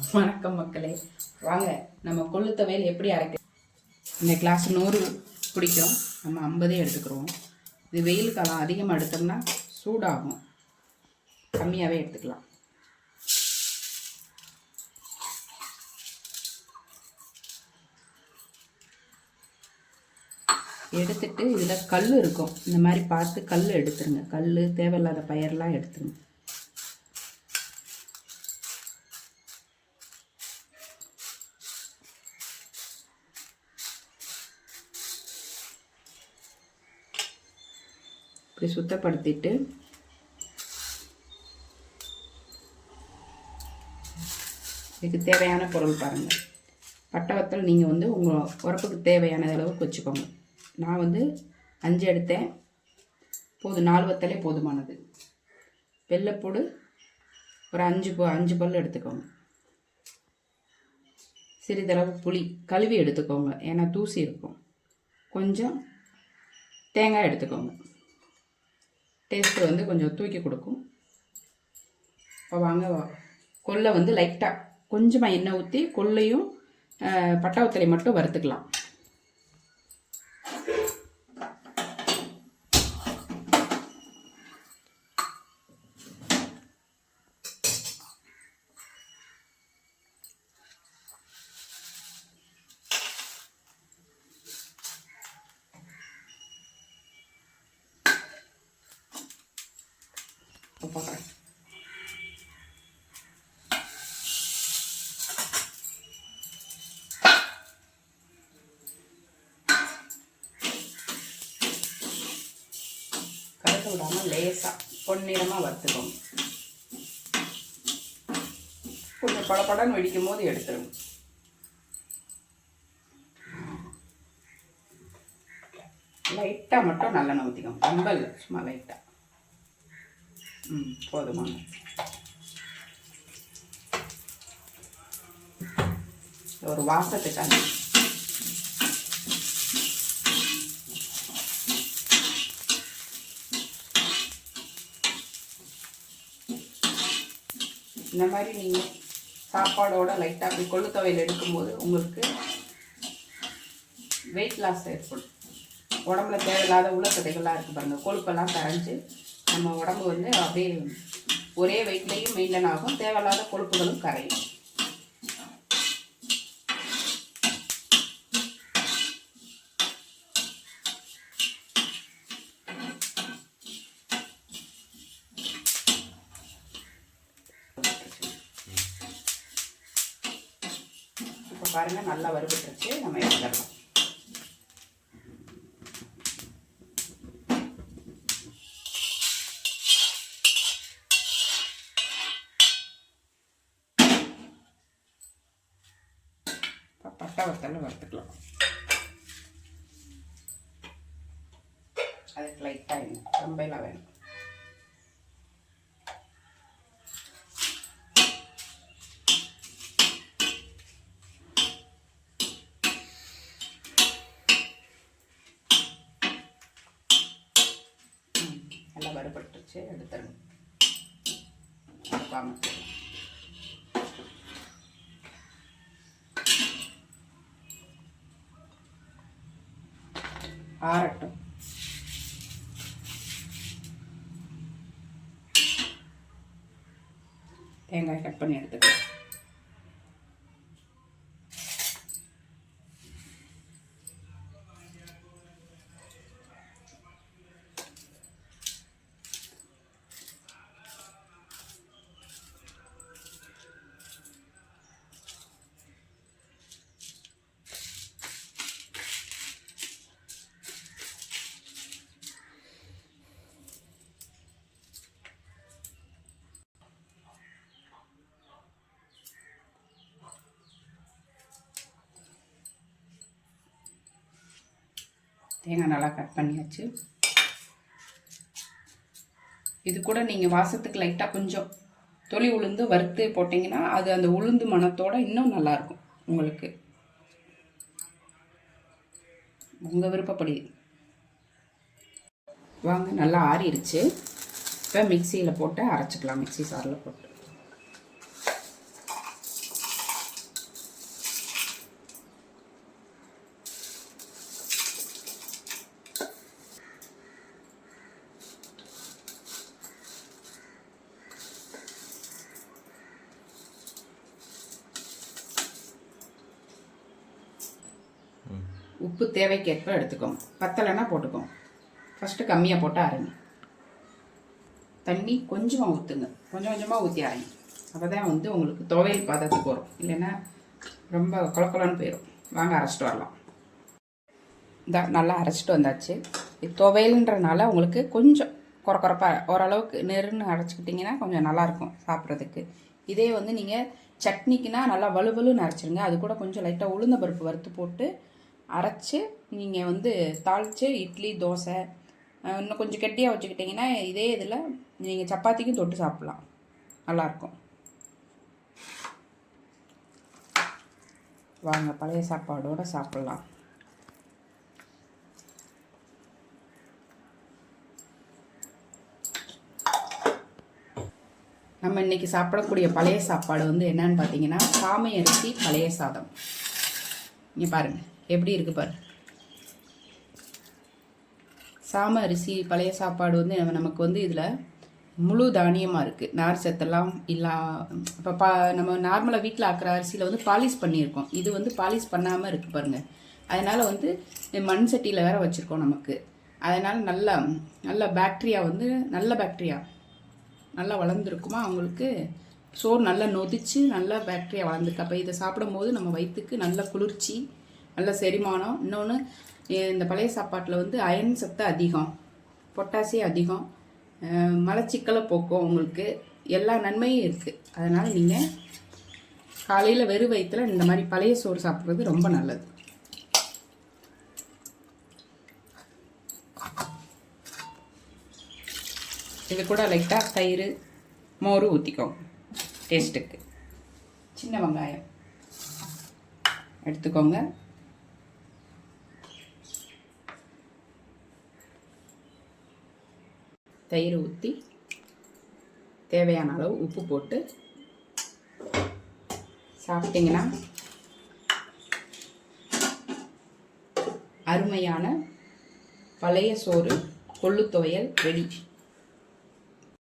வணக்கம் மக்களே, வாங்க நம்ம கொள்ளு துவையல் எப்படி அரைக்க. இந்த கிளாஸ் 100 பிடிக்கும், நம்ம 50 எடுத்துக்கிறோம். இது வெயில் காலம், அதிகமாக எடுத்தோம்னா சூடாகும், கம்மியாகவே எடுத்துக்கலாம். எடுத்துட்டு இதில் கல் இருக்கும், இந்த மாதிரி பார்த்து கல் எடுத்துருங்க. கல் தேவையில்லாத பயிரெலாம் எடுத்துருங்க. இப்படி சுத்தப்படுத்திட்டு இதுக்கு தேவையான பொருள் பாருங்கள். பட்டை வத்தல் நீங்கள் உங்கள் உரப்புக்கு தேவையான அளவுக்கு வச்சுக்கோங்க. நான் 5 எடுத்தேன், போதும். 4 வத்தலே போதுமானது. வெள்ளைப்பூடு ஒரு 5 பல் எடுத்துக்கோங்க. சிறிதளவு புளி கழுவி எடுத்துக்கோங்க, ஏன்னா தூசி இருக்கும். கொஞ்சம் தேங்காய் எடுத்துக்கோங்க, டேஸ்ட்டு கொஞ்சம் தூக்கி கொடுக்கும். இப்போ வாங்க, கொல்லை லைட்டாக கொஞ்சமாக எண்ணெய் ஊற்றி கொல்லையும் பட்டாவத்தலை மட்டும் வறுத்துக்கலாம். போடுறேன். கலக்க விடாமல் லேசாக பொன்னிறமாக வறுத்துக்கோங்க. கொஞ்சம் படப்படன்னு வெடிக்கும் போது எடுத்துருங்க. லைட்டாக மட்டும் நல்லெண்ணெய் ஊற்றிக்கோங்க, ரொம்ப இல்லை, சும்மா லைட்டாக. போதுமான. ஒரு வாசத்துக்காக இந்த மாதிரி நீங்கள் சாப்பாடோட லைட்டாக அப்படி கொள்ளு துவையல் எடுக்கும்போது உங்களுக்கு வெயிட் லாஸ் ஏற்படும். உடம்புல தேவையில்லாத உலக்கதைகள்லாம் இருக்குது பாருங்கள், கொழுப்பெல்லாம் கரைஞ்சி நம்ம உடம்பு அப்படியே ஒரே வெயிட்லேயும் மெயின்டைன் ஆகும், தேவையில்லாத கொழுப்புகளும் கரையும். இப்போ பாருங்கள், நல்லா வறுபட்டுருச்சு, நம்ம எடுத்துடலாம். பட்டை வத்தல் வறுத்துக்கலாம். அதுக்கு லைட்டாக வேணும், ரொம்பலாம் வேணும். நல்லா வறுபட்டுருச்சு, எடுத்துருங்க. ஆறட்டும். தேங்காய் கட் பண்ணி எடுத்துக்கலாம். தேங்காய் நல்லா கட் பண்ணியாச்சு. இது கூட நீங்கள் வாசத்துக்கு லைட்டாக கொஞ்சம் தொளி உளுந்து வறுத்து போட்டிங்கன்னா அது அந்த உளுந்து மணத்தோடு இன்னும் நல்லாயிருக்கும். உங்களுக்கு உங்கள் விருப்பப்படி. வாங்க, நல்லா ஆறிடுச்சு. இப்போ மிக்சியில் போட்டு அரைச்சிக்கலாம். மிக்சி சாரில் போட்டு உப்பு தேவைக்கேற்ப எடுத்துக்கோங்க. பத்தலைன்னா போட்டுக்கோங்க. ஃபஸ்ட்டு கம்மியாக போட்டு அரைங்க. தண்ணி கொஞ்சமாக ஊற்றுங்க. கொஞ்சம் கொஞ்சமாக ஊற்றி அரைங்க. அப்போ தான் வந்து உங்களுக்கு துவையல் பதத்துக்கு வரும். இல்லைன்னா ரொம்ப குழக்குழன்னு போயிடும். வாங்க அரைச்சிட்டு வரலாம். நல்லா அரைச்சிட்டு வந்தாச்சு. துவையல்ன்றனால உங்களுக்கு கொஞ்சம் குறப்பாக ஓரளவுக்கு நெருன்னு அரைச்சிக்கிட்டிங்கன்னா கொஞ்சம் நல்லாயிருக்கும் சாப்பிட்றதுக்கு. இதே வந்து நீங்கள் சட்னிக்குனா நல்லா வலுவலுன்னு அரைச்சிருங்க. அது கூட கொஞ்சம் லைட்டாக உளுந்த பருப்பு வறுத்து போட்டு அரைச்சி நீங்கள் வந்து தாளித்து இட்லி, தோசை இன்னும் கொஞ்சம் கெட்டியாக வச்சுக்கிட்டிங்கன்னா இதே இதில் நீங்கள் சப்பாத்திக்கும் தொட்டு சாப்பிட்லாம். நல்லாயிருக்கும். வாங்க பழைய சாப்பாடோடு சாப்பிட்லாம். நம்ம இன்றைக்கி சாப்பிடக்கூடிய பழைய சாப்பாடு வந்து என்னன்னு பார்த்தீங்கன்னா சாமை அரிசி பழைய சாதம். இங்கே பாருங்கள் எப்படி இருக்குது பாருங்கள். சாமை அரிசி பழைய சாப்பாடு வந்து நமக்கு வந்து இதில் முழு தானியமாக இருக்குது. நார் சத்தெல்லாம் இப்போ நம்ம நார்மலாக வீட்டில் ஆக்கிற அரிசியில் வந்து பாலிஷ் பண்ணியிருக்கோம். இது வந்து பாலிஷ் பண்ணாமல் இருக்குது பாருங்கள். அதனால் வந்து மண் சட்டியில் வேற வச்சுருக்கோம் நமக்கு. அதனால் நல்ல பாக்டீரியா வந்து நல்ல பாக்டீரியா நல்லா வளர்ந்துருக்குமா அவங்களுக்கு. சோறு நல்லா நொதிச்சு நல்லா பாக்டீரியா வளர்ந்துருக்கு. அப்போ இதை சாப்பிடும்போது நம்ம வயிற்றுக்கு நல்ல குளிர்ச்சி, நல்ல செரிமானம். இன்னொன்று இந்த பழைய சாப்பாட்டில் வந்து அயன் சத்து அதிகம், பொட்டாசியம் அதிகம், மலச்சிக்கலை போக்கும். உங்களுக்கு எல்லா நன்மையும் இருக்குது. அதனால் நீங்கள் காலையில் வெறும் வயிற்றில் இந்த மாதிரி பழைய சோறு சாப்பிட்றது ரொம்ப நல்லது. இது கூட லைட்டாக தயிர், மோர் ஊற்றிக்கோங்க டேஸ்ட்டுக்கு. சின்ன வெங்காயம் எடுத்துக்கோங்க. தயிர் ஊற்றி தேவையான அளவு உப்பு போட்டு சாப்பிட்டிங்கன்னா அருமையான பழைய சோறு கொள்ளு துவையல் ரெடி.